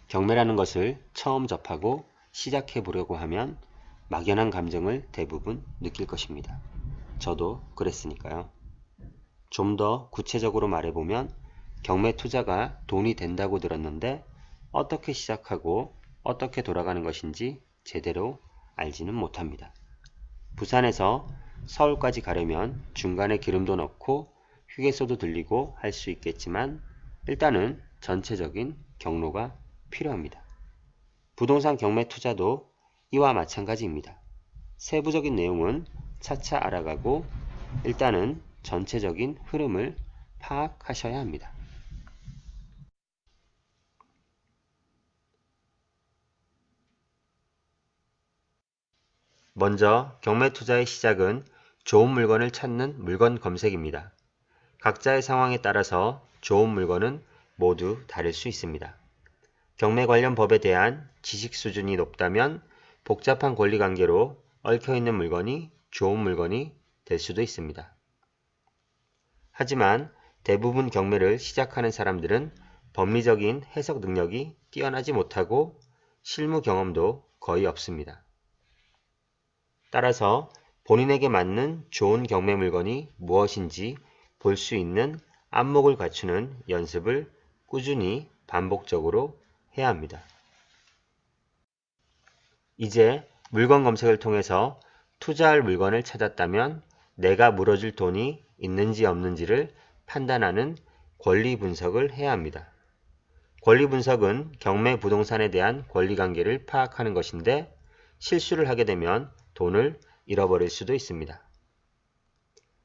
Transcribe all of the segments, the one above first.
경매라는 것을 처음 접하고 시작해 보려고 하면 막연한 감정을 대부분 느낄 것입니다. 저도 그랬으니까요. 좀 더 구체적으로 말해보면 경매 투자가 돈이 된다고 들었는데 어떻게 시작하고 어떻게 돌아가는 것인지 제대로 알지는 못합니다. 부산에서 서울까지 가려면 중간에 기름도 넣고 휴게소도 들리고 할 수 있겠지만 일단은 전체적인 경로가 필요합니다. 부동산 경매 투자도 이와 마찬가지입니다. 세부적인 내용은 차차 알아가고 일단은 전체적인 흐름을 파악하셔야 합니다. 먼저 경매 투자의 시작은 좋은 물건을 찾는 물건 검색입니다. 각자의 상황에 따라서 좋은 물건은 모두 다를 수 있습니다. 경매 관련 법에 대한 지식 수준이 높다면 복잡한 권리관계로 얽혀있는 물건이 좋은 물건이 될 수도 있습니다. 하지만 대부분 경매를 시작하는 사람들은 법리적인 해석 능력이 뛰어나지 못하고 실무 경험도 거의 없습니다. 따라서 본인에게 맞는 좋은 경매 물건이 무엇인지 볼 수 있는 안목을 갖추는 연습을 꾸준히 반복적으로 해야 합니다. 이제 물건 검색을 통해서 투자할 물건을 찾았다면 내가 물어줄 돈이 있는지 없는지를 판단하는 권리 분석을 해야 합니다. 권리 분석은 경매 부동산에 대한 권리관계를 파악하는 것인데 실수를 하게 되면 돈을 잃어버릴 수도 있습니다.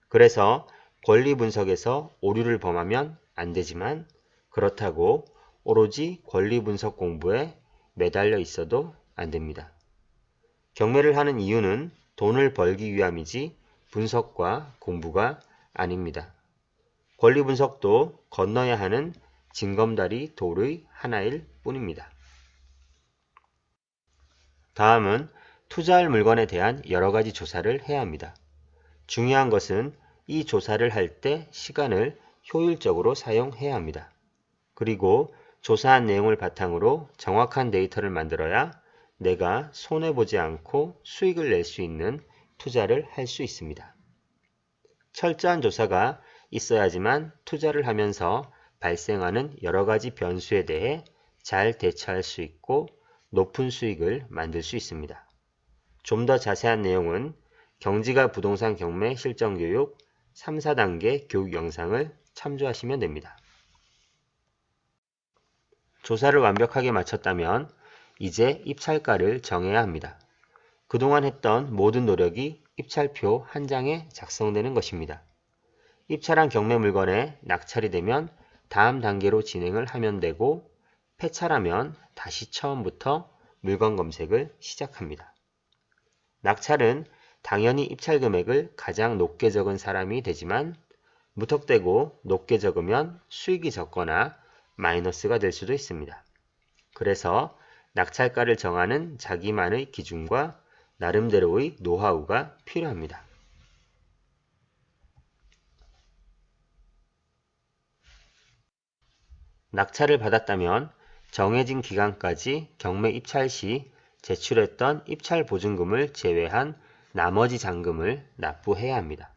그래서 권리 분석에서 오류를 범하면 안 되지만 그렇다고 오로지 권리 분석 공부에 매달려 있어도 안 됩니다. 경매를 하는 이유는 돈을 벌기 위함이지 분석과 공부가 아닙니다. 권리 분석도 건너야 하는 징검다리 돌의 하나일 뿐입니다. 다음은 투자할 물건에 대한 여러 가지 조사를 해야 합니다. 중요한 것은 이 조사를 할 때 시간을 효율적으로 사용해야 합니다. 그리고 조사한 내용을 바탕으로 정확한 데이터를 만들어야 내가 손해보지 않고 수익을 낼 수 있는 투자를 할 수 있습니다. 철저한 조사가 있어야지만 투자를 하면서 발생하는 여러 가지 변수에 대해 잘 대처할 수 있고 높은 수익을 만들 수 있습니다. 좀 더 자세한 내용은 경지가 부동산 경매 실전 교육 3, 4단계 교육 영상을 참조하시면 됩니다. 조사를 완벽하게 마쳤다면 이제 입찰가를 정해야 합니다. 그동안 했던 모든 노력이 입찰표 한 장에 작성되는 것입니다. 입찰한 경매 물건에 낙찰이 되면 다음 단계로 진행을 하면 되고 폐찰하면 다시 처음부터 물건 검색을 시작합니다. 낙찰은 당연히 입찰 금액을 가장 높게 적은 사람이 되지만 무턱대고 높게 적으면 수익이 적거나 마이너스가 될 수도 있습니다. 그래서 낙찰가를 정하는 자기만의 기준과 나름대로의 노하우가 필요합니다. 낙찰을 받았다면 정해진 기간까지 경매 입찰 시 제출했던 입찰 보증금을 제외한 나머지 잔금을 납부해야 합니다.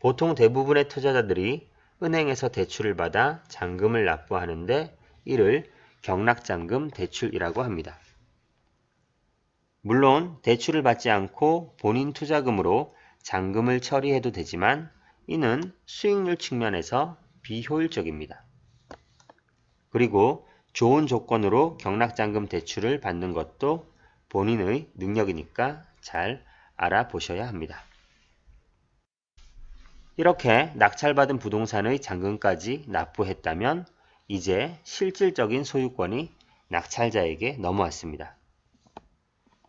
보통 대부분의 투자자들이 은행에서 대출을 받아 잔금을 납부하는데 이를 경락잔금 대출이라고 합니다. 물론 대출을 받지 않고 본인 투자금으로 잔금을 처리해도 되지만 이는 수익률 측면에서 비효율적입니다. 그리고 좋은 조건으로 경락잔금 대출을 받는 것도 본인의 능력이니까 잘 알아보셔야 합니다. 이렇게 낙찰받은 부동산의 잔금까지 납부했다면 이제 실질적인 소유권이 낙찰자에게 넘어왔습니다.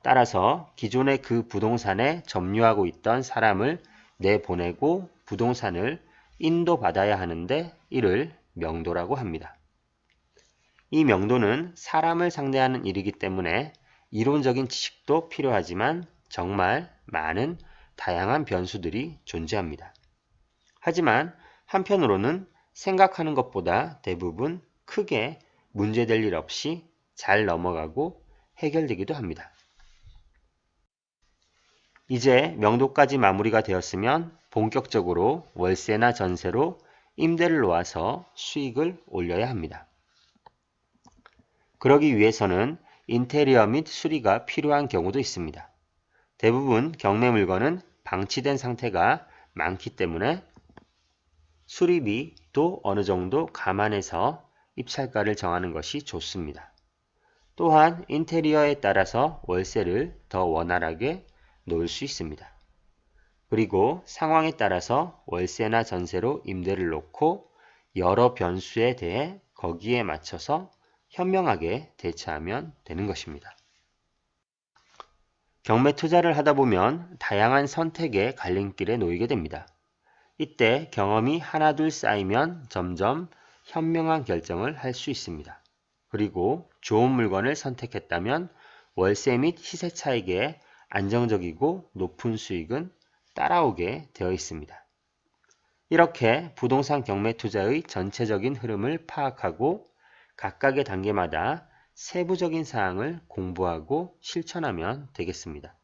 따라서 기존에 그 부동산에 점유하고 있던 사람을 내보내고 부동산을 인도받아야 하는데 이를 명도라고 합니다. 이 명도는 사람을 상대하는 일이기 때문에 이론적인 지식도 필요하지만 정말 많은 다양한 변수들이 존재합니다. 하지만 한편으로는 생각하는 것보다 대부분 크게 문제될 일 없이 잘 넘어가고 해결되기도 합니다. 이제 명도까지 마무리가 되었으면 본격적으로 월세나 전세로 임대를 놓아서 수익을 올려야 합니다. 그러기 위해서는 인테리어 및 수리가 필요한 경우도 있습니다. 대부분 경매 물건은 방치된 상태가 많기 때문에 수리비도 어느 정도 감안해서 입찰가를 정하는 것이 좋습니다. 또한 인테리어에 따라서 월세를 더 원활하게 놓을 수 있습니다. 그리고 상황에 따라서 월세나 전세로 임대를 놓고 여러 변수에 대해 거기에 맞춰서 현명하게 대처하면 되는 것입니다. 경매 투자를 하다 보면 다양한 선택의 갈림길에 놓이게 됩니다. 이때 경험이 하나둘 쌓이면 점점 현명한 결정을 할 수 있습니다. 그리고 좋은 물건을 선택했다면 월세 및 시세 차익에 안정적이고 높은 수익은 따라오게 되어 있습니다. 이렇게 부동산 경매 투자의 전체적인 흐름을 파악하고 각각의 단계마다 세부적인 사항을 공부하고 실천하면 되겠습니다.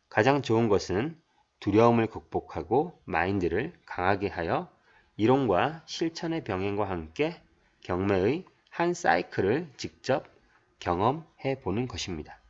가장 좋은 것은 두려움을 극복하고 마인드를 강하게 하여 이론과 실천의 병행과 함께 경매의 한 사이클을 직접 경험해 보는 것입니다.